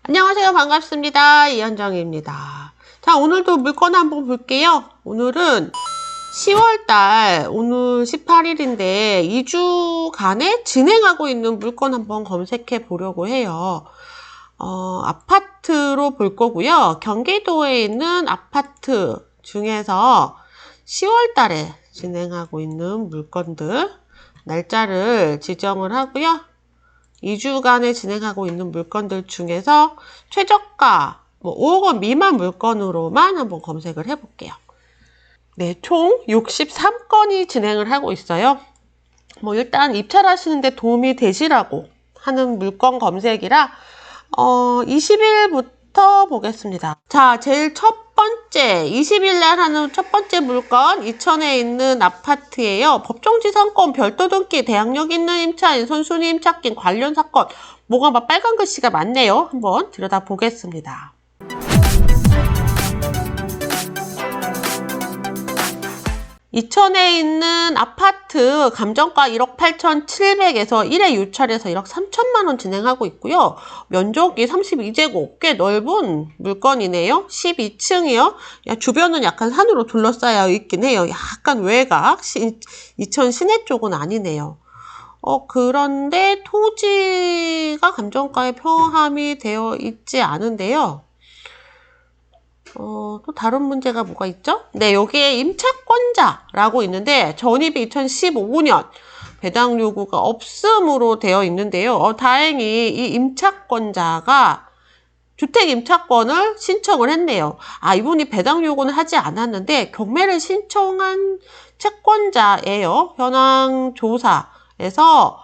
안녕하세요. 반갑습니다. 이현정입니다. 자, 오늘도 물건 한번 볼게요. 오늘은 10월달, 오늘 18일인데 2주간에 진행하고 있는 물건 한번 검색해 보려고 해요. 아파트로 볼 거고요. 경기도에 있는 아파트 중에서 10월달에 진행하고 있는 물건들, 날짜를 지정을 하고요. 2주간에 진행하고 있는 물건들 중에서 최저가 5억 원 미만 물건으로만 한번 검색을 해볼게요. 네, 총 63건이 진행을 하고 있어요. 일단 입찰하시는데 도움이 되시라고 하는 물건 검색이라 20일부터 보겠습니다. 자, 제일 첫 번째 20일 날 하는 첫 번째 물건, 이천에 있는 아파트예요. 법정지상권 별도 등기 대항력 있는 임차인 선순위 임차권 관련 사건. 뭐가 막 빨간 글씨가 많네요. 한번 들여다 보겠습니다. 이천에 있는 아파트 감정가 1억 8,700에서 1회 유찰에서 1억 3천만 원 진행하고 있고요. 면적이 32제곱, 꽤 넓은 물건이네요. 12층이요. 주변은 약간 산으로 둘러싸여 있긴 해요. 약간 외곽, 이천 시내 쪽은 아니네요. 그런데 토지가 감정가에 포함이 되어 있지 않은데요. 또 다른 문제가 뭐가 있죠? 네, 여기에 임차권자라고 있는데 전입이 2015년 배당 요구가 없음으로 되어 있는데요. 다행히 이 임차권자가 주택 임차권을 신청을 했네요. 이분이 배당 요구는 하지 않았는데 경매를 신청한 채권자예요. 현황 조사에서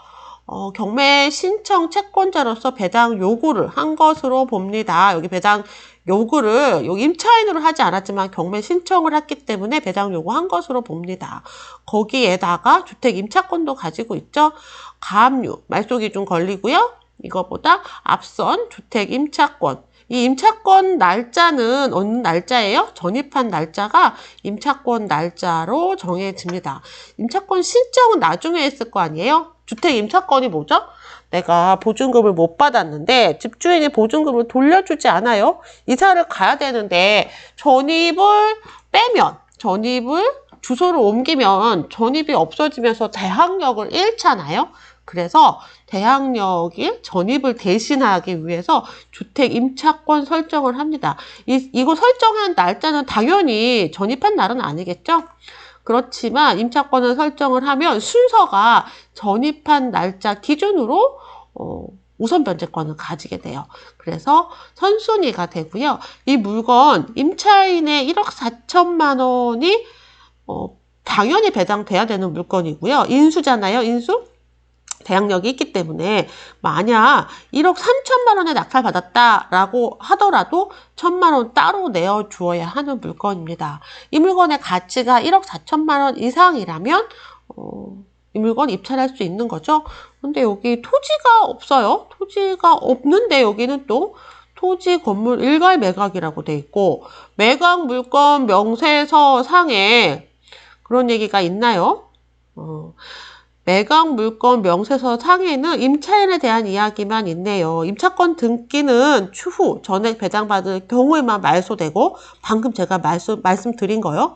경매 신청 채권자로서 배당 요구를 한 것으로 봅니다. 여기 배당 요구를 여기 임차인으로 하지 않았지만 경매 신청을 했기 때문에 배당 요구한 것으로 봅니다. 거기에다가 주택 임차권도 가지고 있죠. 가압류, 말속이 좀 걸리고요. 이거보다 앞선 주택 임차권. 이 임차권 날짜는 어느 날짜예요? 전입한 날짜가 임차권 날짜로 정해집니다. 임차권 신청은 나중에 했을 거 아니에요? 주택 임차권이 뭐죠? 내가 보증금을 못 받았는데 집주인이 보증금을 돌려주지 않아요. 이사를 가야 되는데 전입을 빼면, 주소를 옮기면 전입이 없어지면서 대항력을 잃잖아요. 그래서 대항력이 전입을 대신하기 위해서 주택 임차권 설정을 합니다. 이거 설정한 날짜는 당연히 전입한 날은 아니겠죠? 그렇지만 임차권을 설정을 하면 순서가 전입한 날짜 기준으로 우선 변제권을 가지게 돼요. 그래서 선순위가 되고요. 이 물건 임차인의 1억 4천만 원이 당연히 배당돼야 되는 물건이고요. 인수잖아요. 인수? 대항력이 있기 때문에 만약 1억 3천만 원에 낙찰받았다라고 하더라도 1,000만 원 따로 내어주어야 하는 물건입니다. 이 물건의 가치가 1억 4천만 원 이상이라면 이 물건 입찰할 수 있는 거죠. 근데 여기 토지가 없어요. 토지가 없는데 여기는 또 토지 건물 일괄 매각이라고 돼 있고 매각 물건 명세서 상에 그런 얘기가 있나요? 매각 물건 명세서 상에는 임차인에 대한 이야기만 있네요. 임차권 등기는 추후 전액 배당받을 경우에만 말소되고 방금 제가 말씀드린 거요.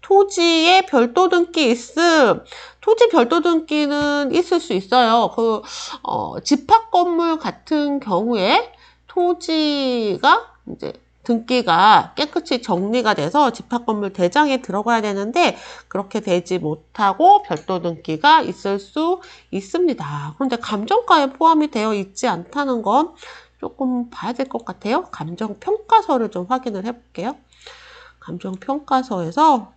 토지에 별도 등기 있음. 토지 별도 등기는 있을 수 있어요. 집합 건물 같은 경우에 토지가 이제 등기가 깨끗이 정리가 돼서 집합건물 대장에 들어가야 되는데 그렇게 되지 못하고 별도 등기가 있을 수 있습니다. 그런데 감정가에 포함이 되어 있지 않다는 건 조금 봐야 될 것 같아요. 감정평가서를 좀 확인을 해볼게요. 감정평가서에서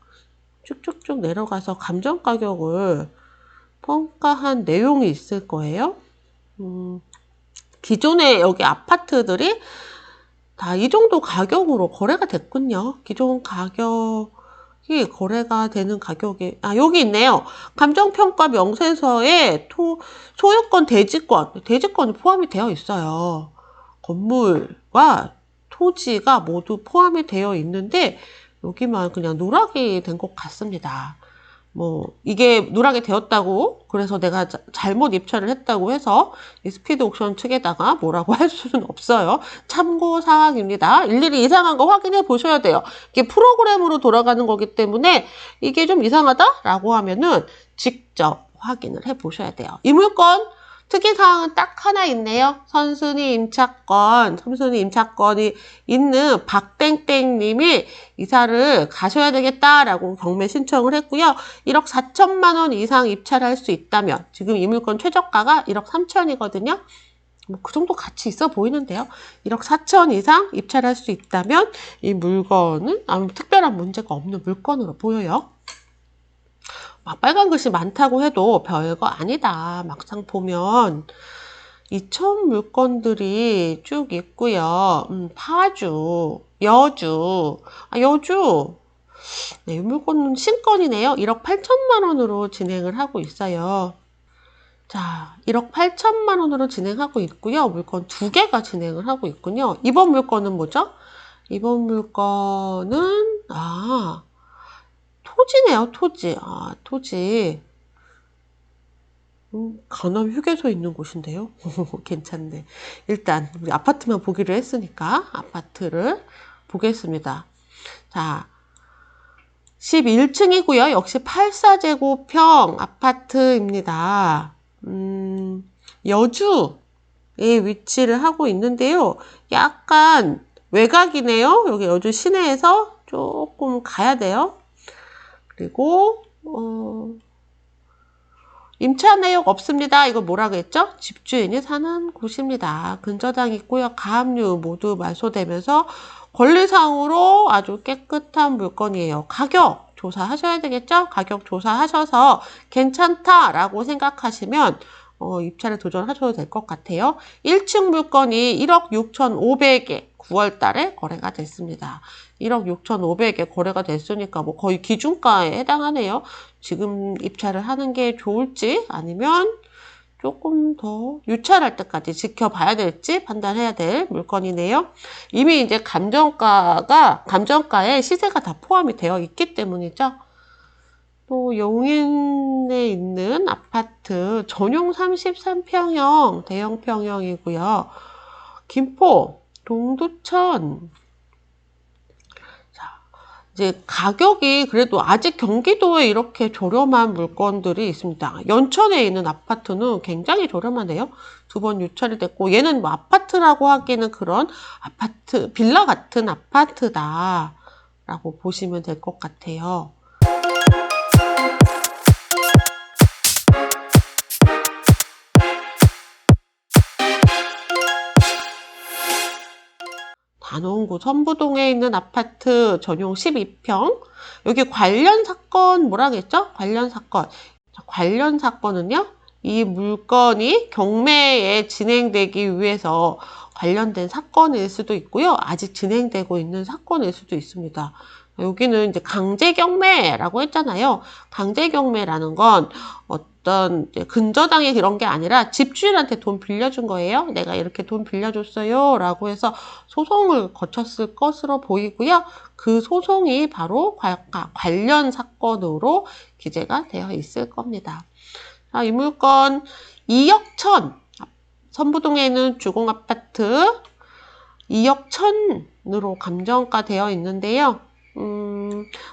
쭉쭉쭉 내려가서 감정가격을 평가한 내용이 있을 거예요. 기존에 여기 아파트들이 다 이 정도 가격으로 거래가 됐군요. 기존 가격이 거래가 되는 가격이 여기 있네요. 감정평가 명세서에 소유권, 대지권이 포함이 되어 있어요. 건물과 토지가 모두 포함이 되어 있는데 여기만 그냥 누락이 된 것 같습니다. 뭐 이게 누락이 되었다고 그래서 내가 잘못 입찰을 했다고 해서 이 스피드 옥션 측에다가 뭐라고 할 수는 없어요. 참고 사항입니다. 일일이 이상한 거 확인해 보셔야 돼요. 이게 프로그램으로 돌아가는 거기 때문에 이게 좀 이상하다라고 하면은 직접 확인을 해 보셔야 돼요. 이 물건 특이사항은 딱 하나 있네요. 선순위 임차권이 있는 박땡땡님이 이사를 가셔야 되겠다라고 경매 신청을 했고요. 1억 4천만 원 이상 입찰할 수 있다면 지금 이 물건 최저가가 1억 3천이거든요. 뭐 그 정도 가치 있어 보이는데요. 1억 4천 이상 입찰할 수 있다면 이 물건은 아무 특별한 문제가 없는 물건으로 보여요. 빨간 글씨 많다고 해도 별거 아니다. 막상 보면 2천 물건들이 쭉 있고요. 파주, 여주, 여주. 네, 이 물건은 신건이네요. 1억 8천만 원으로 진행을 하고 있어요. 자, 1억 8천만 원으로 진행하고 있고요. 물건 2개가 진행을 하고 있군요. 이번 물건은 뭐죠? 이번 물건은 토지네요, 토지. 토지. 강남 휴게소 있는 곳인데요. 괜찮네. 일단 우리 아파트만 보기로 했으니까 아파트를 보겠습니다. 자, 11층이고요. 역시 84제곱평 아파트입니다. 여주에 위치를 하고 있는데요. 약간 외곽이네요. 여기 여주 시내에서 조금 가야 돼요. 그리고 임차 내역 없습니다. 이거 뭐라고 했죠? 집주인이 사는 곳입니다. 근저당 있고요. 가압류 모두 말소되면서 권리상으로 아주 깨끗한 물건이에요. 가격 조사하셔야 되겠죠? 가격 조사하셔서 괜찮다라고 생각하시면 입찰에 도전하셔도 될 것 같아요. 1층 물건이 1억 6,500에 9월 달에 거래가 됐습니다. 1억 6,500에 거래가 됐으니까 뭐 거의 기준가에 해당하네요. 지금 입찰을 하는 게 좋을지 아니면 조금 더 유찰할 때까지 지켜봐야 될지 판단해야 될 물건이네요. 이미 이제 감정가에 시세가 다 포함이 되어 있기 때문이죠. 또 용인에 있는 아파트 전용 33평형 대형 평형이고요. 김포 동두천. 자, 이제 가격이 그래도 아직 경기도에 이렇게 저렴한 물건들이 있습니다. 연천에 있는 아파트는 굉장히 저렴하네요. 2번 유찰이 됐고 얘는 뭐 아파트라고 하기는 그런 아파트 빌라 같은 아파트다라고 보시면 될 것 같아요. 단원구 선부동에 있는 아파트 전용 12평. 여기 관련 사건 뭐라겠죠? 관련 사건. 관련 사건은요. 이 물건이 경매에 진행되기 위해서 관련된 사건일 수도 있고요. 아직 진행되고 있는 사건일 수도 있습니다. 여기는 이제 강제경매라고 했잖아요. 강제경매라는 건 어떤 근저당이 그런 게 아니라 집주인한테 돈 빌려준 거예요. 내가 이렇게 돈 빌려줬어요. 라고 해서 소송을 거쳤을 것으로 보이고요. 그 소송이 바로 관련 사건으로 기재가 되어 있을 겁니다. 자, 이 물건 2억 1천. 선부동에 있는 주공아파트 2억 1천으로 감정가 되어 있는데요.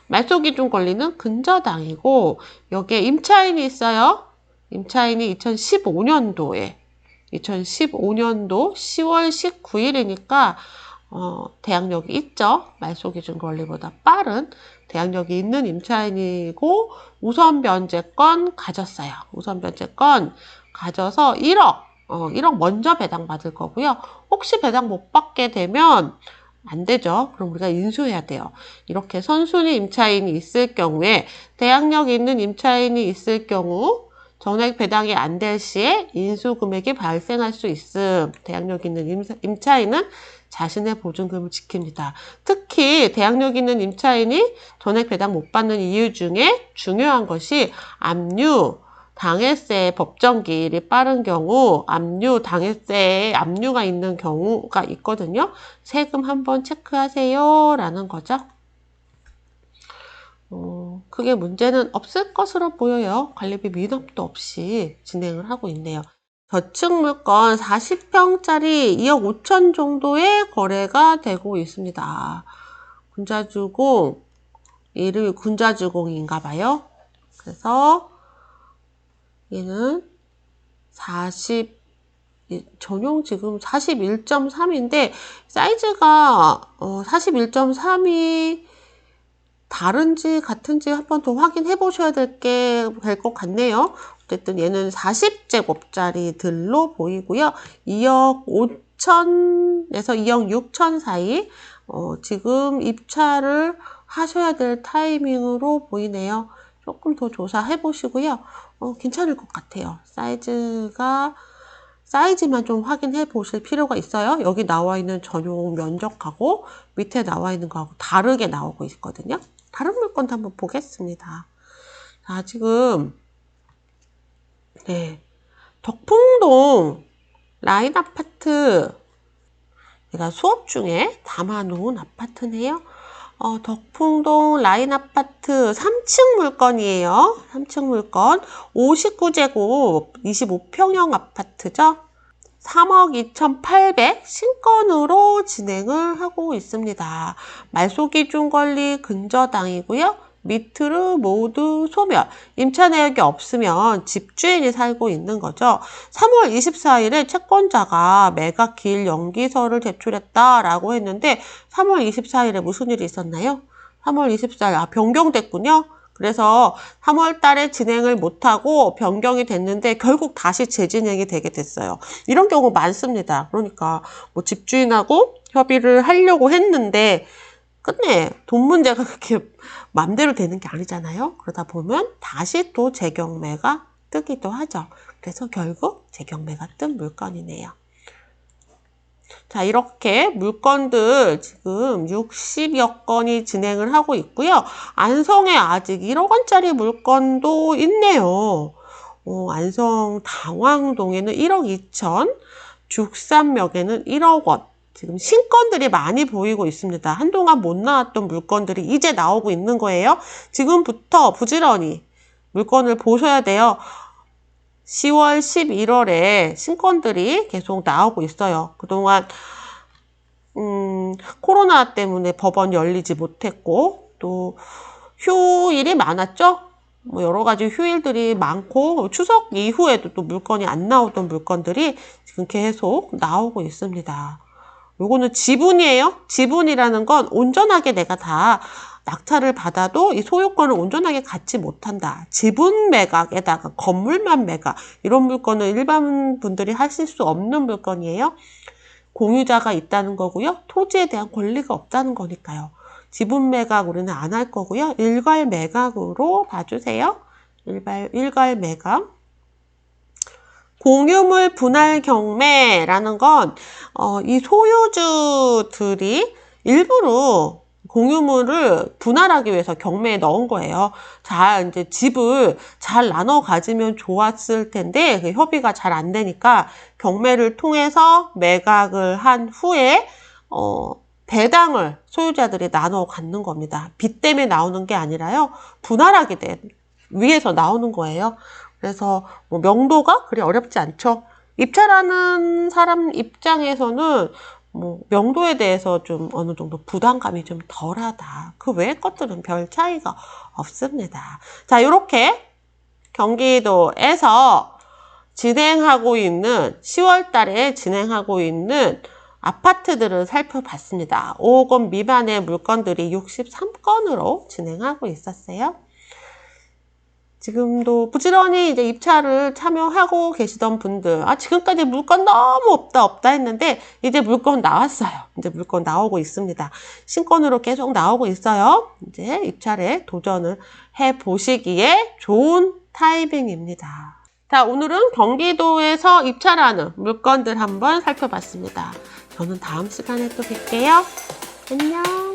말소 기준 권리는 근저당이고 여기에 임차인이 있어요. 임차인이 2015년도 10월 19일이니까 대항력이 있죠. 말소 기준 권리보다 빠른 대항력이 있는 임차인이고 우선 변제권 가졌어요. 우선 변제권 가져서 1억 먼저 배당받을 거고요. 혹시 배당 못 받게 되면 안 되죠. 그럼 우리가 인수해야 돼요. 이렇게 선순위 임차인이 있을 경우에 대항력 있는 임차인이 있을 경우 전액 배당이 안 될 시에 인수금액이 발생할 수 있음. 대항력 있는 임차인은 자신의 보증금을 지킵니다. 특히 대항력 있는 임차인이 전액 배당 못 받는 이유 중에 중요한 것이 압류, 당해세 법정 기일이 빠른 경우 당해세에 압류가 있는 경우가 있거든요. 세금 한번 체크하세요 라는 거죠. 크게 문제는 없을 것으로 보여요. 관리비 미납도 없이 진행을 하고 있네요. 저층 물건 40평짜리 2억 5천 정도의 거래가 되고 있습니다. 군자주공, 이름이 군자주공인가 봐요. 그래서 얘는 40, 전용 지금 41.3인데 사이즈가 41.3이 다른지 같은지 한 번 더 확인해 보셔야 될 것 같네요. 어쨌든 얘는 40제곱짜리들로 보이고요. 2억 5천에서 2억 6천 사이 지금 입찰을 하셔야 될 타이밍으로 보이네요. 조금 더 조사해 보시고요. 괜찮을 것 같아요. 사이즈만 좀 확인해 보실 필요가 있어요. 여기 나와 있는 전용 면적하고 밑에 나와 있는 거하고 다르게 나오고 있거든요. 다른 물건도 한번 보겠습니다. 자, 지금 덕풍동 라인 아파트, 제가 수업 중에 담아놓은 아파트네요. 덕풍동 라인 아파트 3층 물건이에요. 3층 물건 59제곱 25평형 아파트죠. 3억 2,800 신건으로 진행을 하고 있습니다. 말소기준 권리 근저당이고요. 밑으로 모두 소멸. 임차 내역이 없으면 집주인이 살고 있는 거죠. 3월 24일에 채권자가 매각 기일 연기서를 제출했다라고 했는데 3월 24일에 무슨 일이 있었나요? 3월 24일 변경됐군요. 그래서 3월 달에 진행을 못하고 변경이 됐는데 결국 다시 재진행이 되게 됐어요. 이런 경우 많습니다. 그러니까 뭐 집주인하고 협의를 하려고 했는데 끝내 돈 문제가 그렇게 맘대로 되는 게 아니잖아요. 그러다 보면 다시 또 재경매가 뜨기도 하죠. 그래서 결국 재경매가 뜬 물건이네요. 자, 이렇게 물건들 지금 60여 건이 진행을 하고 있고요. 안성에 아직 1억 원짜리 물건도 있네요. 안성 당왕동에는 1억 2천, 죽산역에는 1억 원. 지금 신건들이 많이 보이고 있습니다. 한동안 못 나왔던 물건들이 이제 나오고 있는 거예요. 지금부터 부지런히 물건을 보셔야 돼요. 10월, 11월에 신건들이 계속 나오고 있어요. 그동안 코로나 때문에 법원 열리지 못했고 또 휴일이 많았죠. 뭐 여러 가지 휴일들이 많고 추석 이후에도 또 물건이 안 나오던 물건들이 지금 계속 나오고 있습니다. 요거는 지분이에요. 지분이라는 건 온전하게 내가 다 낙찰을 받아도 이 소유권을 온전하게 갖지 못한다. 지분 매각에다가 건물만 매각. 이런 물건은 일반 분들이 하실 수 없는 물건이에요. 공유자가 있다는 거고요. 토지에 대한 권리가 없다는 거니까요. 지분 매각 우리는 안 할 거고요. 일괄 매각으로 봐주세요. 일괄 매각. 공유물 분할 경매라는 건 이 소유주들이 일부러 공유물을 분할하기 위해서 경매에 넣은 거예요. 이제 집을 잘 나눠 가지면 좋았을 텐데 그 협의가 잘 안 되니까 경매를 통해서 매각을 한 후에 배당을 소유자들이 나눠 갖는 겁니다. 빚 때문에 나오는 게 아니라요. 분할하게 된 위해서 나오는 거예요. 그래서 뭐 명도가 그리 어렵지 않죠. 입찰하는 사람 입장에서는 뭐 명도에 대해서 좀 어느 정도 부담감이 좀 덜하다. 그 외의 것들은 별 차이가 없습니다. 자, 이렇게 경기도에서 진행하고 있는 10월 달에 진행하고 있는 아파트들을 살펴봤습니다. 5억 원 미만의 물건들이 63건으로 진행하고 있었어요. 지금도 부지런히 이제 입찰을 참여하고 계시던 분들, 지금까지 물건 너무 없다 했는데, 이제 물건 나왔어요. 이제 물건 나오고 있습니다. 신건으로 계속 나오고 있어요. 이제 입찰에 도전을 해 보시기에 좋은 타이밍입니다. 자, 오늘은 경기도에서 입찰하는 물건들 한번 살펴봤습니다. 저는 다음 시간에 또 뵐게요. 안녕.